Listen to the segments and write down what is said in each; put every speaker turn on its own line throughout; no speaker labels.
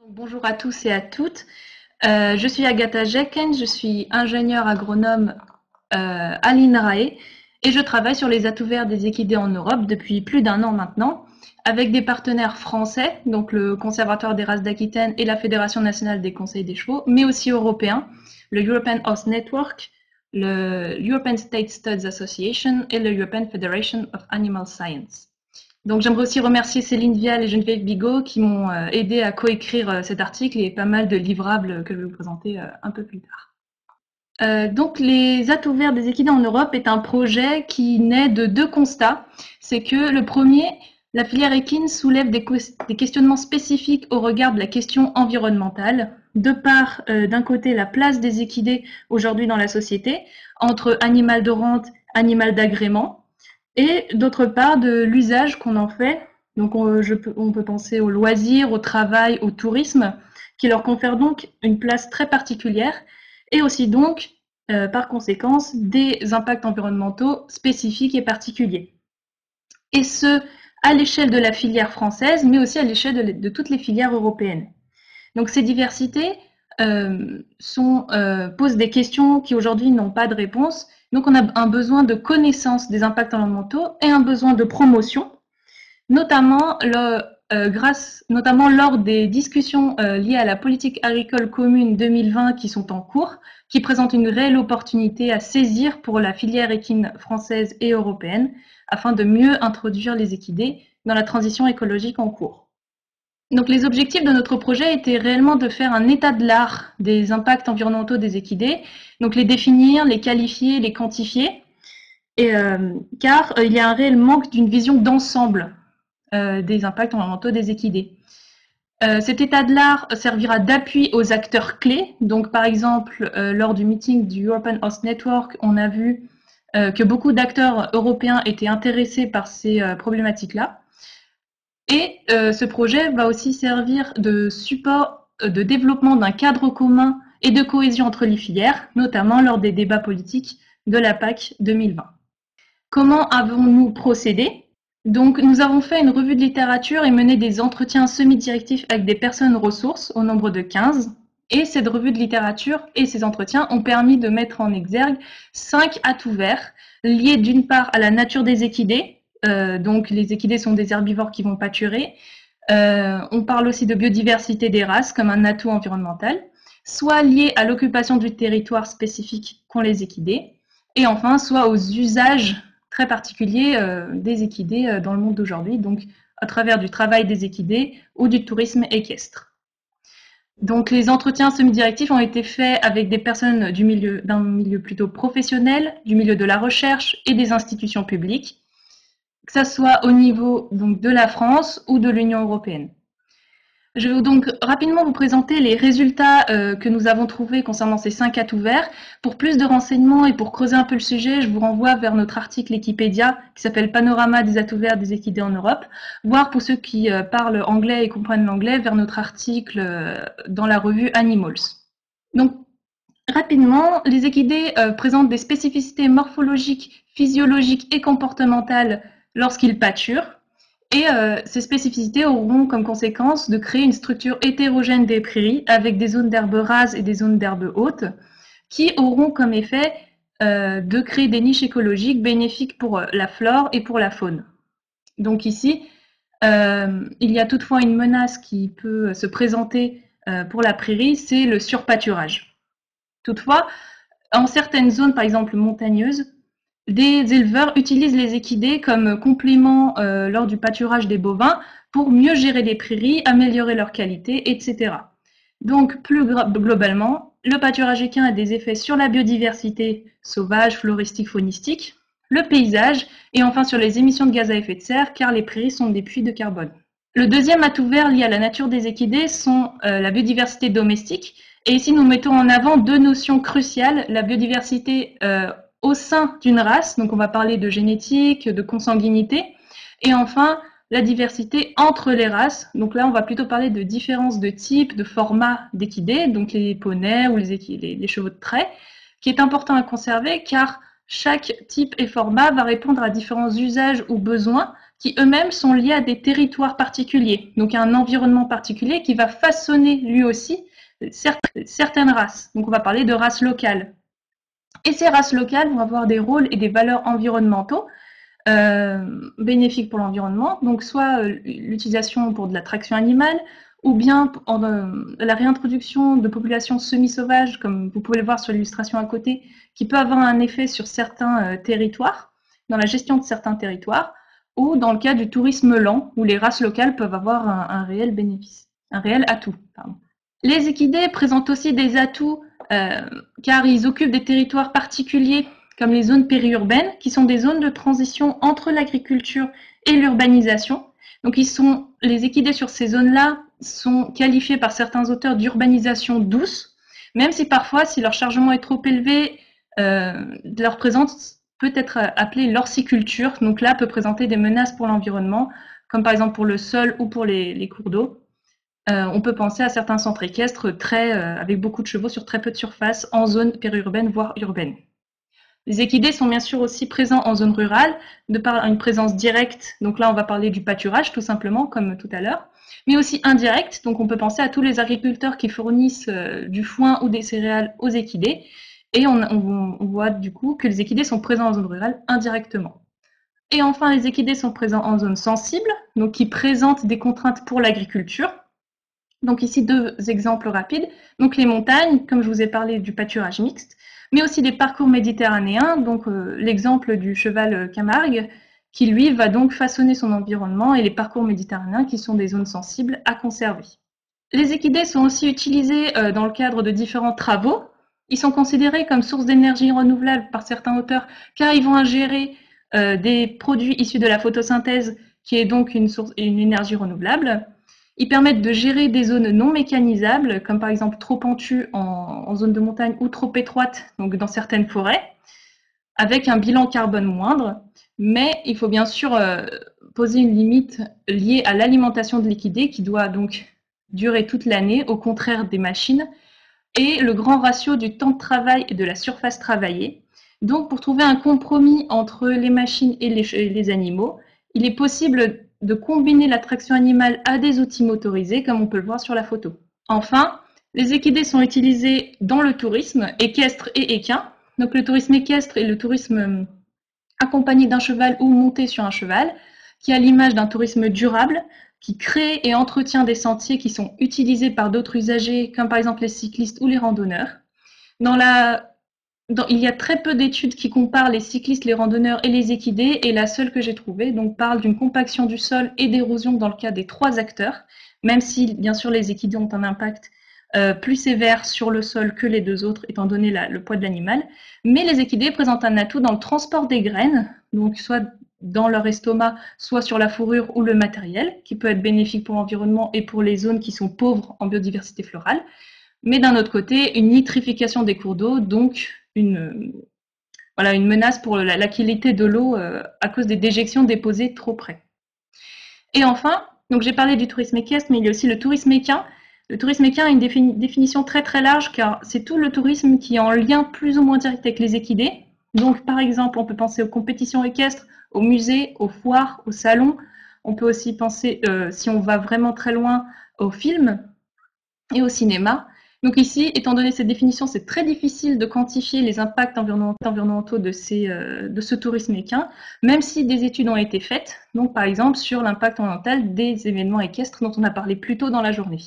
Bonjour à tous et à toutes. Je suis Agatha Jekken, je suis ingénieure agronome à l'INRAE et je travaille sur les atouts verts des équidés en Europe depuis plus d'un an maintenant, avec des partenaires français, donc le Conservatoire des races d'Aquitaine et la Fédération nationale des conseils des chevaux, mais aussi européens, le European Horse Network, le European State Studs Association et le European Federation of Animal Science. Donc j'aimerais aussi remercier Céline Vial et Geneviève Bigot qui m'ont aidé à coécrire cet article et pas mal de livrables que je vais vous présenter un peu plus tard. Donc les atouts verts des équidés en Europe est un projet qui naît de deux constats. C'est que le premier, la filière équine soulève des questionnements spécifiques au regard de la question environnementale, de par d'un côté la place des équidés aujourd'hui dans la société, entre animal de rente, animal d'agrément, et d'autre part de l'usage qu'on en fait. Donc on peut penser au loisir, au travail, au tourisme, qui leur confère donc une place très particulière, et aussi donc, par conséquence, des impacts environnementaux spécifiques et particuliers. Et ce, à l'échelle de la filière française, mais aussi à l'échelle de toutes les filières européennes. Donc ces diversités posent des questions qui aujourd'hui n'ont pas de réponse. Donc on a un besoin de connaissance des impacts environnementaux et un besoin de promotion, notamment lors des discussions liées à la politique agricole commune 2020 qui sont en cours, qui présentent une réelle opportunité à saisir pour la filière équine française et européenne, afin de mieux introduire les équidés dans la transition écologique en cours. Donc les objectifs de notre projet étaient réellement de faire un état de l'art des impacts environnementaux des équidés, donc les définir, les qualifier, les quantifier, car il y a un réel manque d'une vision d'ensemble des impacts environnementaux des équidés. Cet état de l'art servira d'appui aux acteurs clés. Donc par exemple, lors du meeting du European Horse Network, on a vu que beaucoup d'acteurs européens étaient intéressés par ces problématiques-là. Et ce projet va aussi servir de support de développement d'un cadre commun et de cohésion entre les filières, notamment lors des débats politiques de la PAC 2020. Comment avons-nous procédé? Donc, nous avons fait une revue de littérature et mené des entretiens semi-directifs avec des personnes ressources au nombre de 15. Et cette revue de littérature et ces entretiens ont permis de mettre en exergue 5 atouts verts liés d'une part à la nature des équidés. Donc les équidés sont des herbivores qui vont pâturer. On parle aussi de biodiversité des races comme un atout environnemental, soit lié à l'occupation du territoire spécifique qu'ont les équidés, et enfin soit aux usages très particuliers des équidés dans le monde d'aujourd'hui, donc à travers du travail des équidés ou du tourisme équestre. Donc les entretiens semi-directifs ont été faits avec des personnes d'un milieu plutôt professionnel, du milieu de la recherche et des institutions publiques, que ce soit au niveau donc, de la France ou de l'Union européenne. Je vais donc rapidement vous présenter les résultats que nous avons trouvés concernant ces 5 atouts verts. Pour plus de renseignements et pour creuser un peu le sujet, je vous renvoie vers notre article Wikipédia qui s'appelle Panorama des atouts verts des équidés en Europe, voire pour ceux qui parlent anglais et comprennent l'anglais, vers notre article dans la revue Animals. Donc, rapidement, les équidés présentent des spécificités morphologiques, physiologiques et comportementales lorsqu'ils pâturent. Et ces spécificités auront comme conséquence de créer une structure hétérogène des prairies avec des zones d'herbes rases et des zones d'herbes hautes qui auront comme effet de créer des niches écologiques bénéfiques pour la flore et pour la faune. Donc ici, il y a toutefois une menace qui peut se présenter pour la prairie, c'est le surpâturage. Toutefois, en certaines zones, par exemple montagneuses, des éleveurs utilisent les équidés comme complément lors du pâturage des bovins pour mieux gérer les prairies, améliorer leur qualité, etc. Donc, plus globalement, le pâturage équin a des effets sur la biodiversité sauvage, floristique, faunistique, le paysage et enfin sur les émissions de gaz à effet de serre, car les prairies sont des puits de carbone. Le deuxième atout vert lié à la nature des équidés sont la biodiversité domestique. Et ici, nous mettons en avant deux notions cruciales, la biodiversité au sein d'une race, donc on va parler de génétique, de consanguinité, et enfin la diversité entre les races, donc là on va plutôt parler de différence de type, de format d'équidés, donc les poneys ou les chevaux de trait, qui est important à conserver car chaque type et format va répondre à différents usages ou besoins qui eux-mêmes sont liés à des territoires particuliers, donc à un environnement particulier qui va façonner lui aussi certaines races. Donc on va parler de races locales. Et ces races locales vont avoir des rôles et des valeurs environnementaux bénéfiques pour l'environnement, donc soit l'utilisation pour de la traction animale, ou bien la réintroduction de populations semi-sauvages, comme vous pouvez le voir sur l'illustration à côté, qui peut avoir un effet sur certains territoires, dans la gestion de certains territoires, ou dans le cas du tourisme lent, où les races locales peuvent avoir un réel bénéfice, un réel atout. Pardon. Les équidés présentent aussi des atouts car ils occupent des territoires particuliers comme les zones périurbaines, qui sont des zones de transition entre l'agriculture et l'urbanisation. Donc les équidés sur ces zones-là sont qualifiés par certains auteurs d'urbanisation douce, même si parfois, si leur chargement est trop élevé, leur présence peut être appelée l'orciculture. Donc là, peut présenter des menaces pour l'environnement, comme par exemple pour le sol ou pour les cours d'eau. On peut penser à certains centres équestres avec beaucoup de chevaux sur très peu de surface en zone périurbaine, voire urbaine. Les équidés sont bien sûr aussi présents en zone rurale, de par une présence directe, donc là on va parler du pâturage tout simplement, comme tout à l'heure, mais aussi indirecte, donc on peut penser à tous les agriculteurs qui fournissent du foin ou des céréales aux équidés, et on voit du coup que les équidés sont présents en zone rurale indirectement. Et enfin, les équidés sont présents en zone sensible, donc qui présentent des contraintes pour l'agriculture. Donc ici, deux exemples rapides. Donc les montagnes, comme je vous ai parlé du pâturage mixte, mais aussi les parcours méditerranéens, donc l'exemple du cheval Camargue, qui lui va donc façonner son environnement, et les parcours méditerranéens qui sont des zones sensibles à conserver. Les équidés sont aussi utilisés dans le cadre de différents travaux. Ils sont considérés comme source d'énergie renouvelable par certains auteurs, car ils vont ingérer des produits issus de la photosynthèse, qui est donc une énergie renouvelable. Ils permettent de gérer des zones non mécanisables, comme par exemple trop pentues en zone de montagne ou trop étroites, donc dans certaines forêts, avec un bilan carbone moindre. Mais il faut bien sûr poser une limite liée à l'alimentation de l'équidé, qui doit donc durer toute l'année, au contraire des machines, et le grand ratio du temps de travail et de la surface travaillée. Donc pour trouver un compromis entre les machines et les animaux, il est possible de combiner la traction animale à des outils motorisés, comme on peut le voir sur la photo. Enfin, les équidés sont utilisés dans le tourisme équestre et équin. Donc le tourisme équestre est le tourisme accompagné d'un cheval ou monté sur un cheval, qui a l'image d'un tourisme durable, qui crée et entretient des sentiers qui sont utilisés par d'autres usagers, comme par exemple les cyclistes ou les randonneurs. Il y a très peu d'études qui comparent les cyclistes, les randonneurs et les équidés, et la seule que j'ai trouvée parle d'une compaction du sol et d'érosion dans le cas des trois acteurs, même si bien sûr les équidés ont un impact plus sévère sur le sol que les deux autres, étant donné le poids de l'animal. Mais les équidés présentent un atout dans le transport des graines, donc soit dans leur estomac, soit sur la fourrure ou le matériel, qui peut être bénéfique pour l'environnement et pour les zones qui sont pauvres en biodiversité florale. Mais d'un autre côté, une nitrification des cours d'eau, donc une menace pour la qualité de l'eau à cause des déjections déposées trop près. Et enfin, donc j'ai parlé du tourisme équestre, mais il y a aussi le tourisme équin. Le tourisme équin a une définition très très large, car c'est tout le tourisme qui est en lien plus ou moins direct avec les équidés. Donc par exemple, on peut penser aux compétitions équestres, aux musées, aux foires, aux salons. On peut aussi penser, si on va vraiment très loin, aux films et au cinéma. Donc ici, étant donné cette définition, c'est très difficile de quantifier les impacts environnementaux de ce tourisme équin, même si des études ont été faites, donc par exemple sur l'impact environnemental des événements équestres dont on a parlé plus tôt dans la journée.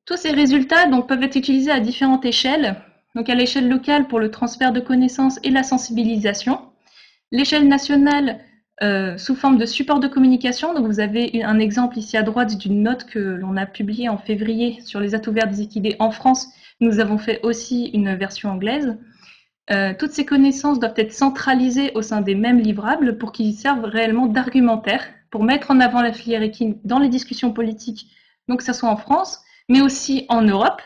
Tous ces résultats peuvent être utilisés à différentes échelles, donc à l'échelle locale pour le transfert de connaissances et la sensibilisation, l'échelle nationale sous forme de support de communication. Donc vous avez un exemple ici à droite d'une note que l'on a publiée en février sur les atouts verts des équidés en France. Nous avons fait aussi une version anglaise. Toutes ces connaissances doivent être centralisées au sein des mêmes livrables pour qu'ils servent réellement d'argumentaire pour mettre en avant la filière équine dans les discussions politiques, donc que ce soit en France, mais aussi en Europe.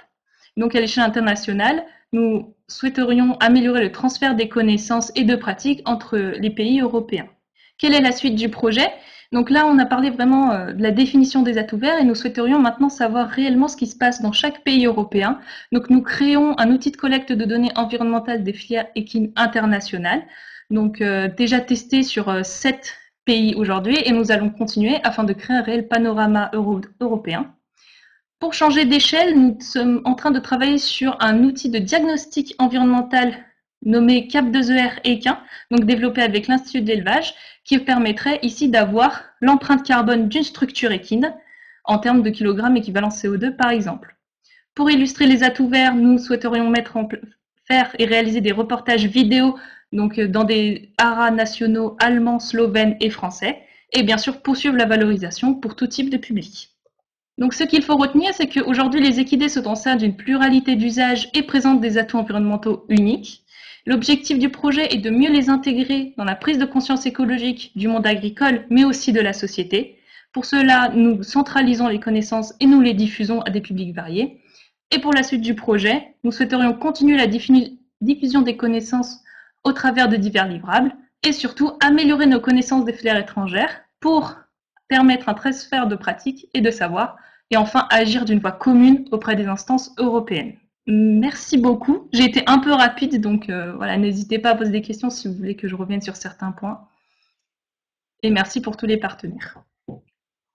Donc à l'échelle internationale, nous souhaiterions améliorer le transfert des connaissances et de pratiques entre les pays européens. Quelle est la suite du projet? Donc là, on a parlé vraiment de la définition des atouts verts, et nous souhaiterions maintenant savoir réellement ce qui se passe dans chaque pays européen. Donc nous créons un outil de collecte de données environnementales des filières équines internationales, donc déjà testé sur 7 pays aujourd'hui et nous allons continuer afin de créer un réel panorama européen. Pour changer d'échelle, nous sommes en train de travailler sur un outil de diagnostic environnemental nommé CAP2ER Equin, donc développé avec l'Institut de l'élevage, qui permettrait ici d'avoir l'empreinte carbone d'une structure équine en termes de kilogrammes équivalent CO2 par exemple. Pour illustrer les atouts verts, nous souhaiterions faire et réaliser des reportages vidéo donc dans des haras nationaux allemands, slovènes et français, et bien sûr poursuivre la valorisation pour tout type de public. Donc ce qu'il faut retenir, c'est qu'aujourd'hui les équidés sont en sein d'une pluralité d'usages et présentent des atouts environnementaux uniques. L'objectif du projet est de mieux les intégrer dans la prise de conscience écologique du monde agricole, mais aussi de la société. Pour cela, nous centralisons les connaissances et nous les diffusons à des publics variés. Et pour la suite du projet, nous souhaiterions continuer la diffusion des connaissances au travers de divers livrables et surtout améliorer nos connaissances des filières étrangères pour permettre un transfert de pratiques et de savoir et enfin agir d'une voie commune auprès des instances européennes. Merci beaucoup. J'ai été un peu rapide, donc voilà, n'hésitez pas à poser des questions si vous voulez que je revienne sur certains points. Et merci pour tous les partenaires.